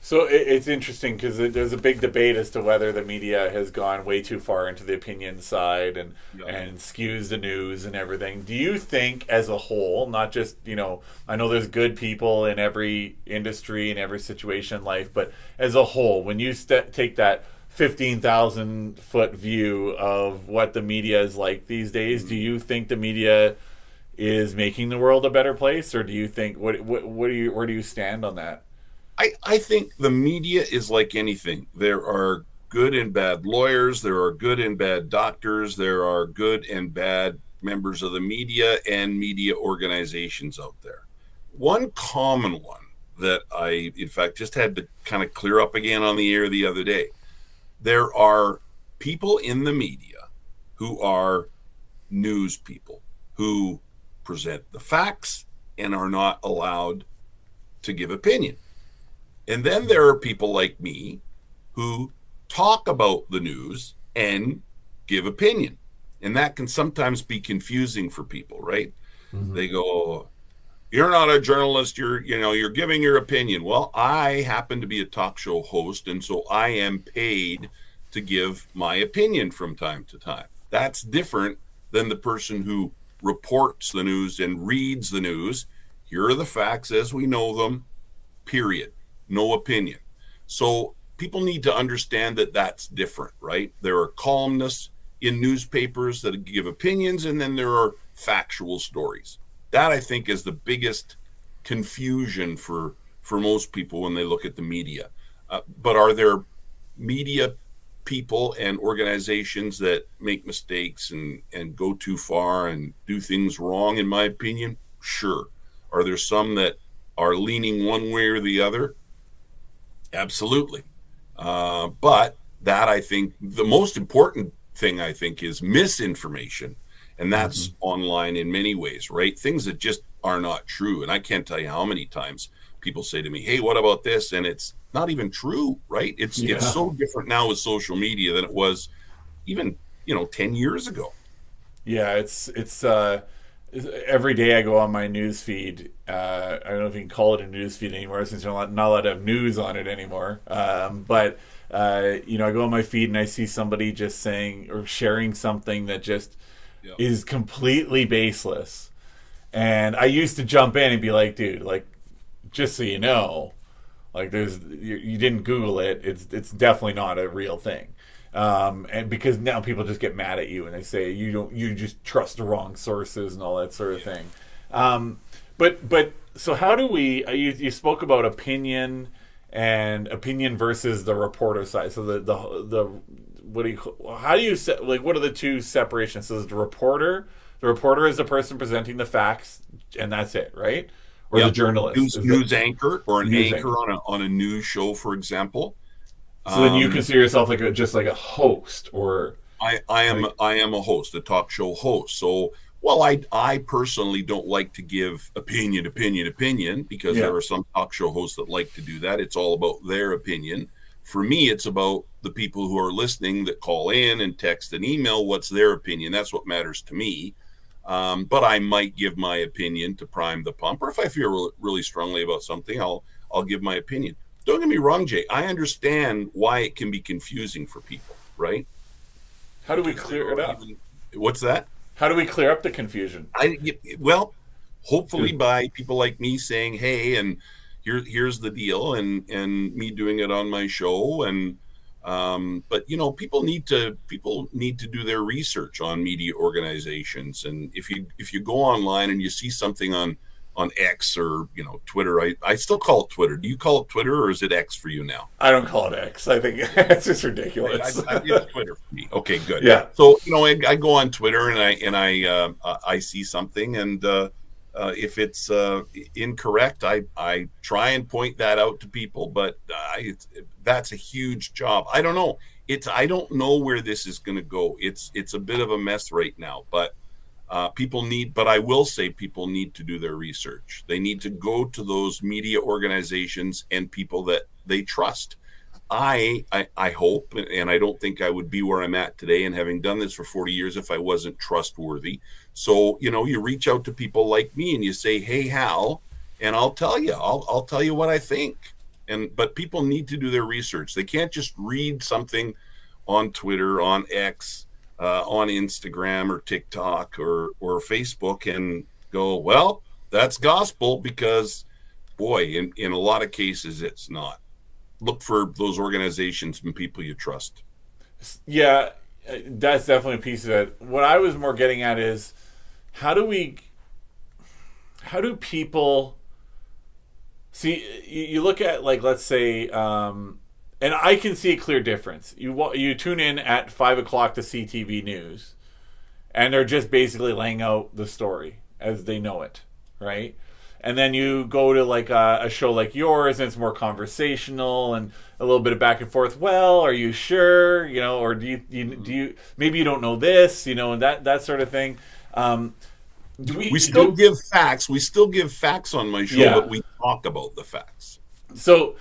[SPEAKER 1] So it's interesting because there's a big debate as to whether the media has gone way too far into the opinion side
[SPEAKER 2] Yeah.
[SPEAKER 1] and skews the news and everything. Do you think, as a whole, not just I know there's good people in every industry in every situation in life, but as a whole, when you take that 15,000-foot view of what the media is like these days, do you think the media is making the world a better place, or do you think what do you where do you stand on that?
[SPEAKER 2] I think the media is like anything. There are good and bad lawyers, there are good and bad doctors, there are good and bad members of the media and media organizations out there. One common one that I, in fact, just had to kind of clear up again on the air the other day. There are people in the media who are news people who present the facts and are not allowed to give opinion. And then there are people like me who talk about the news and give opinion. And that can sometimes be confusing for people, right?
[SPEAKER 1] Mm-hmm.
[SPEAKER 2] They go, you're not a journalist, you're giving your opinion. Well, I happen to be a talk show host, and so I am paid to give my opinion from time to time. That's different than the person who reports the news and reads the news. Here are the facts as we know them, period. No opinion. So people need to understand that that's different, right? There are columnists in newspapers that give opinions, and then there are factual stories. That, I think, is the biggest confusion for most people when they look at the media. But are there media people and organizations that make mistakes and go too far and do things wrong, in my opinion? Sure. Are there some that are leaning one way or the other? Absolutely. But that, I think, the most important thing, I think, is misinformation. And that's online in many ways, right? Things that just are not true. And I can't tell you how many times people say to me, hey, what about this? And it's not even true, right? It's
[SPEAKER 1] Yeah.
[SPEAKER 2] so different now with social media than it was even, 10 years ago.
[SPEAKER 1] Yeah, every day I go on my news feed. I don't know if you can call it a news feed anymore since you're not allowed to have news on it anymore. But I go on my feed and I see somebody just saying or sharing something that just
[SPEAKER 2] Yeah.
[SPEAKER 1] is completely baseless. And I used to jump in and be like, dude, like, just so you know, like, you didn't Google it. It's definitely not a real thing. And because now people just get mad at you and they say you just trust the wrong sources and all that sort of thing. But so how do we? You spoke about opinion and opinion versus the reporter side. So the what do you how do you like what are the two separations? So the reporter is the person presenting the facts, and that's it, right? Or the
[SPEAKER 2] Yep.
[SPEAKER 1] journalist is
[SPEAKER 2] News
[SPEAKER 1] the
[SPEAKER 2] anchor or an
[SPEAKER 1] news
[SPEAKER 2] anchor
[SPEAKER 1] anchor.
[SPEAKER 2] on a news show, for example.
[SPEAKER 1] So then you
[SPEAKER 2] Um,
[SPEAKER 1] consider yourself like just like a host, or how do you,
[SPEAKER 2] I am a host, a talk show host. So, well, I personally don't like to give opinion because
[SPEAKER 1] yeah.
[SPEAKER 2] there are some talk show hosts that like to do that. It's all about their opinion. For me, it's about the people who are listening that call in and text and email. What's their opinion? That's what matters to me. But I might give my opinion to prime the pump, or if I feel really strongly about something, I'll give my opinion. Don't get me wrong, Jay. I understand why it can be confusing for people, right?
[SPEAKER 1] How do we
[SPEAKER 2] Because there
[SPEAKER 1] clear it
[SPEAKER 2] are
[SPEAKER 1] up?
[SPEAKER 2] even what's that?
[SPEAKER 1] How do we clear up the confusion?
[SPEAKER 2] I well, hopefully
[SPEAKER 1] 'Cause-
[SPEAKER 2] by people like me saying, "Hey," and here's the deal, and me doing it on my show, and but people need to do their research on media organizations, and if you go online and you see something on X or Twitter, I still call it Twitter. Do you call it Twitter or is it X for you now?
[SPEAKER 1] I don't call it X. I think it's just ridiculous.
[SPEAKER 2] It's Twitter for me. Okay, good.
[SPEAKER 1] yeah.
[SPEAKER 2] So I go on Twitter and I see something, and if it's incorrect, I try and point that out to people. But that's a huge job. I don't know. I don't know where this is going to go. It's a bit of a mess right now, but. But I will say people need to do their research. They need to go to those media organizations and people that they trust. I hope, and I don't think I would be where I'm at today and having done this for 40 years if I wasn't trustworthy. So, you reach out to people like me and you say, "Hey, Hal," and I'll tell you what I think. But people need to do their research. They can't just read something on Twitter, on X, on Instagram or TikTok or Facebook and go, well, that's gospel, because boy, in a lot of cases it's not. Look for those organizations and people you trust.
[SPEAKER 1] Yeah, that's definitely a piece of it. What I was more getting at is how do we how do people see you look at, like, let's say and I can see a clear difference. You tune in at 5 o'clock to CTV News, and they're just basically laying out the story as they know it, right? And then you go to like a show like yours, and it's more conversational and a little bit of back and forth. Well, are you sure? Or do you maybe you don't know this, and that sort of thing.
[SPEAKER 2] We still give facts. We still give facts on my show,
[SPEAKER 1] Yeah.
[SPEAKER 2] but we talk about the facts.
[SPEAKER 1] So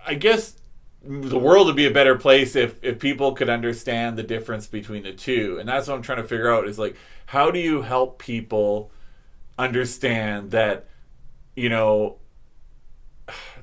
[SPEAKER 1] I guess the world would be a better place if people could understand the difference between the two. And that's what I'm trying to figure out is, like, how do you help people understand that,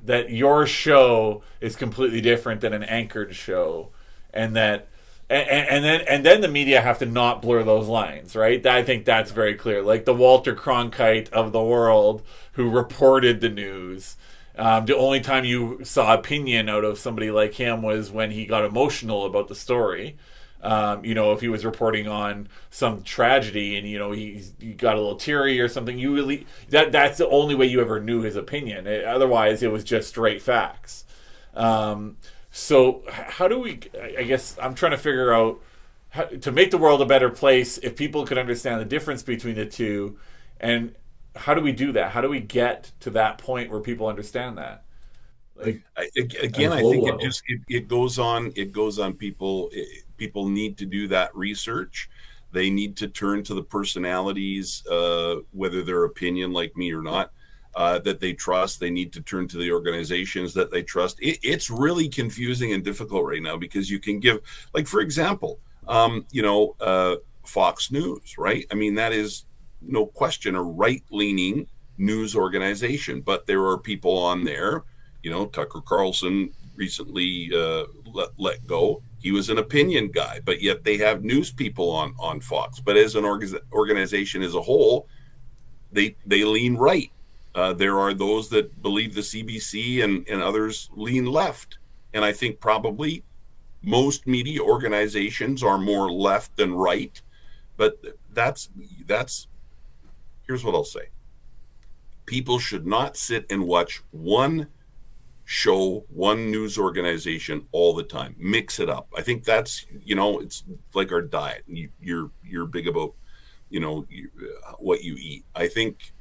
[SPEAKER 1] that your show is completely different than an anchored show, and that and then the media have to not blur those lines, right? I think that's very clear. Like the Walter Cronkite of the world who reported the news. The only time you saw opinion out of somebody like him was when he got emotional about the story. If he was reporting on some tragedy and he got a little teary or something, you really that's the only way you ever knew his opinion. Otherwise, it was just straight facts. So how do we? I guess I'm trying to figure out how to make the world a better place if people could understand the difference between the two, and how do we do that? How do we get to that point where people understand that? Like,
[SPEAKER 2] Again, I think it goes on people. People need to do that research. They need to turn to the personalities, whether they're opinion like me or not, that they trust. They need to turn to the organizations that they trust. It's really confusing and difficult right now because you can give, like, for example, Fox News, right? I mean, that is no question a right-leaning news organization, but there are people on there. Tucker Carlson recently let go. He was an opinion guy, but yet they have news people on Fox. But as an organization as a whole, they lean right. There are those that believe the CBC and others lean left. And I think probably most media organizations are more left than right. But that's here's what I'll say. People should not sit and watch one show, one news organization all the time. Mix it up. I think that's, it's like our diet. You're big about, what you eat. I think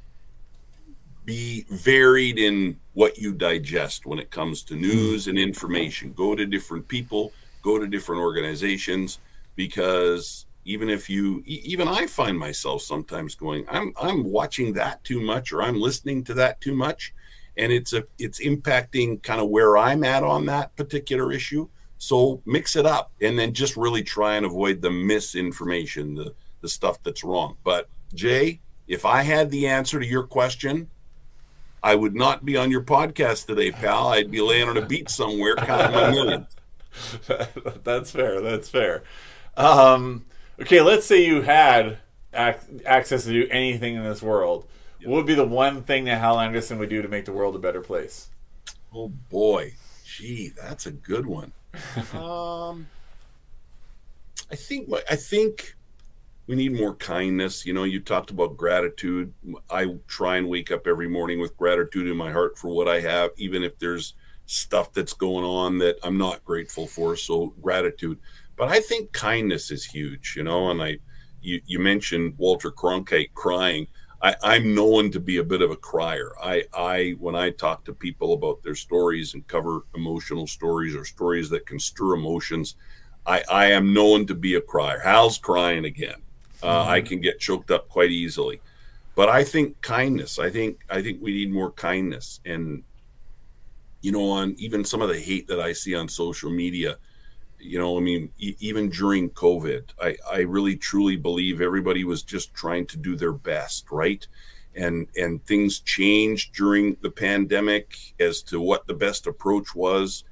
[SPEAKER 2] be varied in what you digest when it comes to news and information. Go to different people, go to different organizations, because even I find myself sometimes going, I'm watching that too much, or I'm listening to that too much, and it's impacting kind of where I'm at on that particular issue. So mix it up, and then just really try and avoid the misinformation, the stuff that's wrong. But Jay, if I had the answer to your question, I would not be on your podcast today, pal. I'd be laying on a beach somewhere counting my millions.
[SPEAKER 1] That's fair. That's fair. Okay, let's say you had access to do anything in this world.
[SPEAKER 2] Yep.
[SPEAKER 1] What would be the one thing that Hal Anderson would do to make the world a better place?
[SPEAKER 2] Oh boy, gee, that's a good one. I think we need more kindness. You talked about gratitude. I try and wake up every morning with gratitude in my heart for what I have, even if there's stuff that's going on that I'm not grateful for. So gratitude. But I think kindness is huge, and you mentioned Walter Cronkite crying. I'm known to be a bit of a crier. When I talk to people about their stories and cover emotional stories or stories that can stir emotions, I am known to be a crier. Hal's crying again. I can get choked up quite easily. But I think kindness. I think we need more kindness. And on even some of the hate that I see on social media, even during COVID, I really truly believe everybody was just trying to do their best, right? And things changed during the pandemic as to what the best approach was.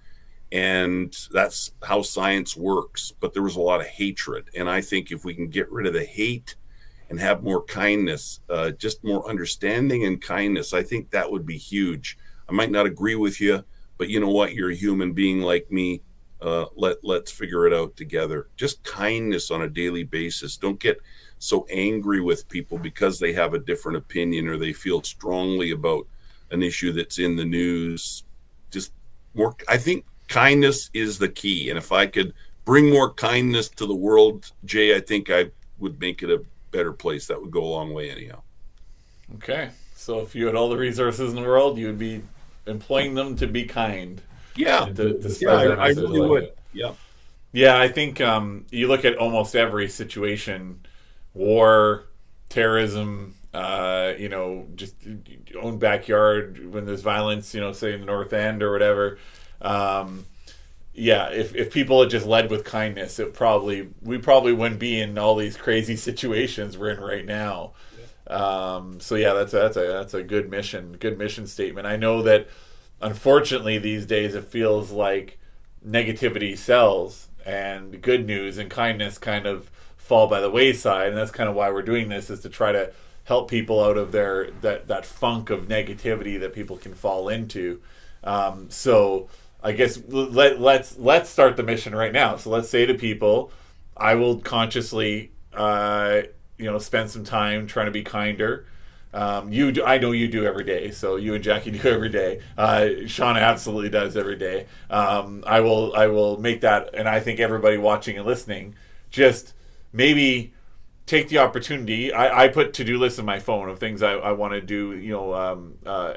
[SPEAKER 2] And that's how science works. But there was a lot of hatred. And I think if we can get rid of the hate and have more kindness, just more understanding and kindness, I think that would be huge. I might not agree with you, but you know what? You're a human being like me. Let's figure it out together. Just kindness on a daily basis. Don't get so angry with people because they have a different opinion or they feel strongly about an issue that's in the news. Just more, I think kindness is the key. And if I could bring more kindness to the world, Jay, I think I would make it a better place. That would go a long way anyhow.
[SPEAKER 1] Okay. So if you had all the resources in the world, you would be employing them to be kind.
[SPEAKER 2] Yeah.
[SPEAKER 1] To
[SPEAKER 2] Yeah, I really would. Yeah.
[SPEAKER 1] Yeah, I think you look at almost every situation, war, terrorism, just your own backyard when there's violence, say in the North End or whatever. If people had just led with kindness, we probably wouldn't be in all these crazy situations we're in right now. That's a good mission statement. I know that unfortunately these days it feels like negativity sells and good news and kindness kind of fall by the wayside, and that's kind of why we're doing this, is to try to help people out of that funk of negativity that people can fall into. So I guess let's start the mission right now. So let's say to people, I will consciously spend some time trying to be kinder. I know you do every day. So you and Jackie do every day. Sean absolutely does every day. I will make that, and I think everybody watching and listening, just maybe take the opportunity. I put to-do lists in my phone of things I want to do,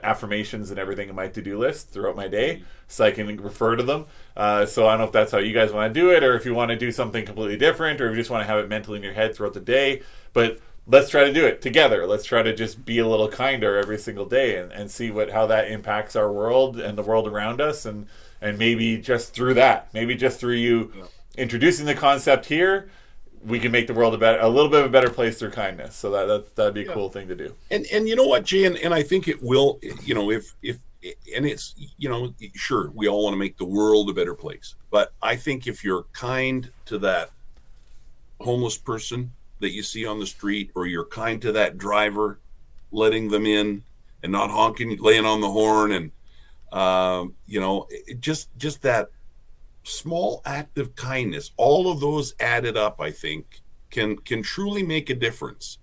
[SPEAKER 1] affirmations and everything in my to-do list throughout my day, so I can refer to them. So I don't know if that's how you guys want to do it, or if you want to do something completely different, or if you just want to have it mentally in your head throughout the day. But let's try to do it together. Let's try to just be a little kinder every single day and see how that impacts our world and the world around us. And maybe just through you introducing the concept here, we can make the world a little bit of a better place through kindness. So that'd be a cool thing to do.
[SPEAKER 2] And you know what, Jay, and I think it will, if and it's, sure, we all want to make the world a better place. But I think if you're kind to that homeless person that you see on the street, or you're kind to that driver, letting them in and not honking, laying on the horn, and just that small act of kindness, all of those added up, I think, can truly make a difference.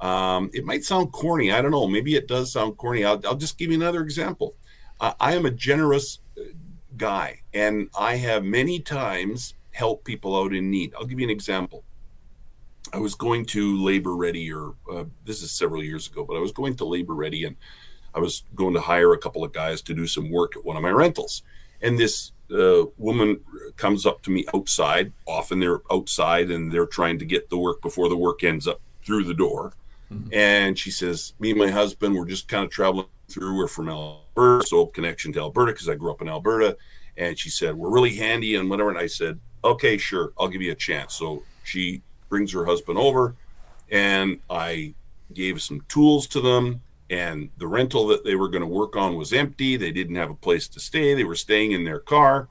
[SPEAKER 2] It might sound corny. I don't know. Maybe it does sound corny. I'll just give you another example. I am a generous guy, and I have many times helped people out in need. I'll give you an example. I was going to Labor Ready, or this is several years ago, but I was going to Labor Ready, and I was going to hire a couple of guys to do some work at one of my rentals. And this woman comes up to me outside. Often they're outside and they're trying to get the work before the work ends up through the door. Mm-hmm. And she says, me and my husband, we're just kind of traveling through. We're from Alberta, so connection to Alberta because I grew up in Alberta. And she said, we're really handy and whatever. And I said, okay, sure, I'll give you a chance. So she brings her husband over, and I gave some tools to them. And the rental that they were going to work on was empty. They didn't have a place to stay. They were staying in their car.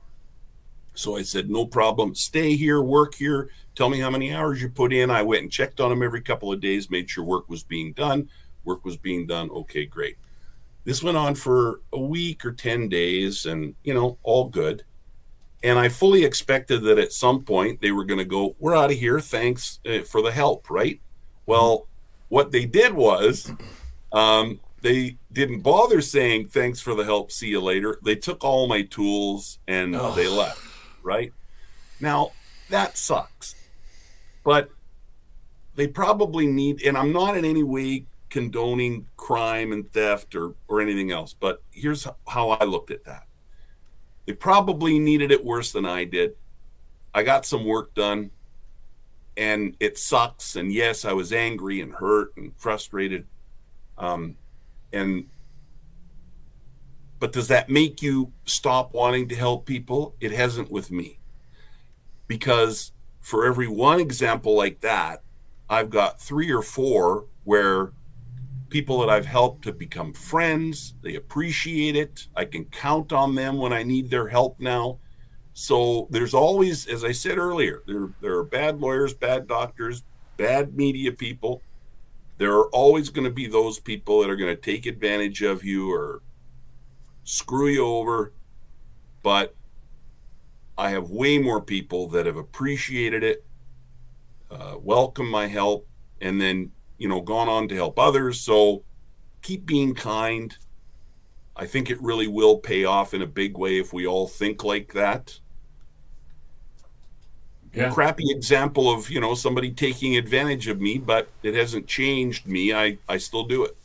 [SPEAKER 2] So I said, no problem. Stay here, work here. Tell me how many hours you put in. I went and checked on them every couple of days, made sure work was being done. Work was being done. Okay, great. This went on for a week or 10 days and, all good. And I fully expected that at some point they were going to go, we're out of here. Thanks for the help, right? Well, what they did was... they didn't bother saying, thanks for the help, see you later. They took all my tools and they left, right? Now, that sucks. But they probably need, and I'm not in any way condoning crime and theft or anything else, but here's how I looked at that. They probably needed it worse than I did. I got some work done, and it sucks. And yes, I was angry and hurt and frustrated. But does that make you stop wanting to help people? It hasn't with me. Because for every one example like that, I've got 3 or 4 where people that I've helped have become friends. They appreciate it. I can count on them when I need their help now. So there's always, as I said earlier, there are bad lawyers, bad doctors, bad media people. There are always going to be those people that are going to take advantage of you or screw you over. But I have way more people that have appreciated it, welcomed my help, and then, gone on to help others. So keep being kind. I think it really will pay off in a big way if we all think like that. Yeah. Crappy example of, somebody taking advantage of me, but it hasn't changed me. I still do it.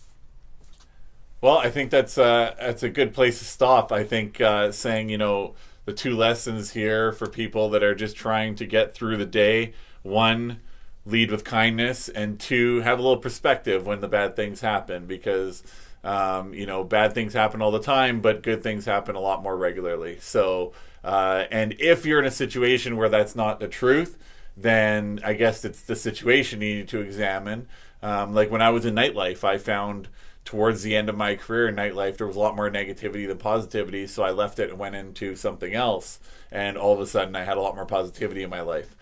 [SPEAKER 1] Well, I think that's a good place to stop. I think saying, the 2 lessons here for people that are just trying to get through the day. 1, lead with kindness, and 2, have a little perspective when the bad things happen, because bad things happen all the time, but good things happen a lot more regularly. So and if you're in a situation where that's not the truth, then I guess it's the situation you need to examine. Like when I was in nightlife, I found towards the end of my career in nightlife, there was a lot more negativity than positivity. So I left it and went into something else. And all of a sudden I had a lot more positivity in my life.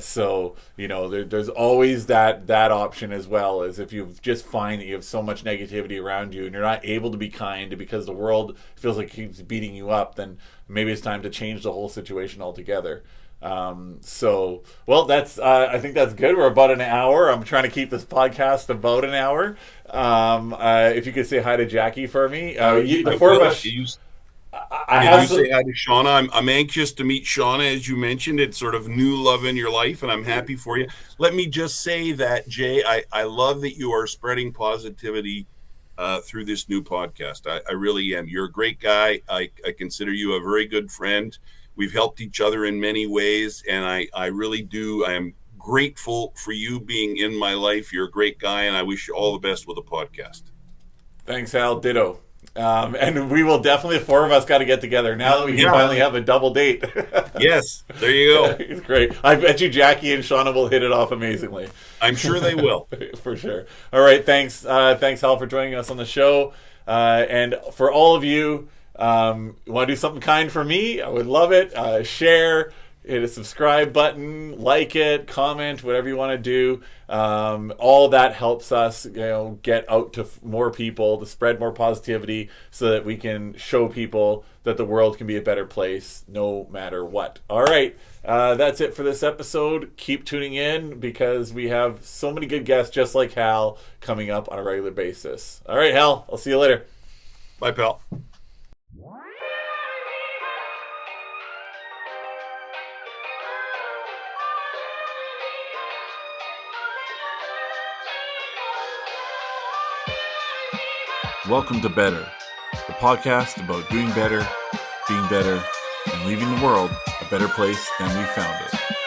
[SPEAKER 1] So, there's always that option as well, as if you just find that you have so much negativity around you and you're not able to be kind because the world feels like it keeps beating you up, then maybe it's time to change the whole situation altogether. That's I think that's good. We're about an hour. I'm trying to keep this podcast about an hour. If you could say hi to Jackie for me. The 4 of us...
[SPEAKER 2] I say hi to Shauna. I'm anxious to meet Shauna, as you mentioned. It's sort of new love in your life, and I'm happy for you. Let me just say that, Jay, I love that you are spreading positivity through this new podcast. I really am. You're a great guy. I consider you a very good friend. We've helped each other in many ways, and I really do. I am grateful for you being in my life. You're a great guy, and I wish you all the best with the podcast.
[SPEAKER 1] Thanks, Hal. Ditto. And we will definitely, the 4 of us got to get together now that we can finally have a double date.
[SPEAKER 2] Yes, there you go.
[SPEAKER 1] It's great. I bet you Jackie and Shauna will hit it off amazingly.
[SPEAKER 2] I'm sure they will.
[SPEAKER 1] For sure. All right, thanks. Thanks, Hal, for joining us on the show. And for all of you, want to do something kind for me? I would love it. Share. Hit a subscribe button, like it, comment, whatever you want to do. All that helps us, get out to more people, to spread more positivity, so that we can show people that the world can be a better place, no matter what. All right, that's it for this episode. Keep tuning in, because we have so many good guests, just like Hal, coming up on a regular basis. All right, Hal, I'll see you later.
[SPEAKER 2] Bye, pal.
[SPEAKER 1] Welcome to Better, the podcast about doing better, being better, and leaving the world a better place than we found it.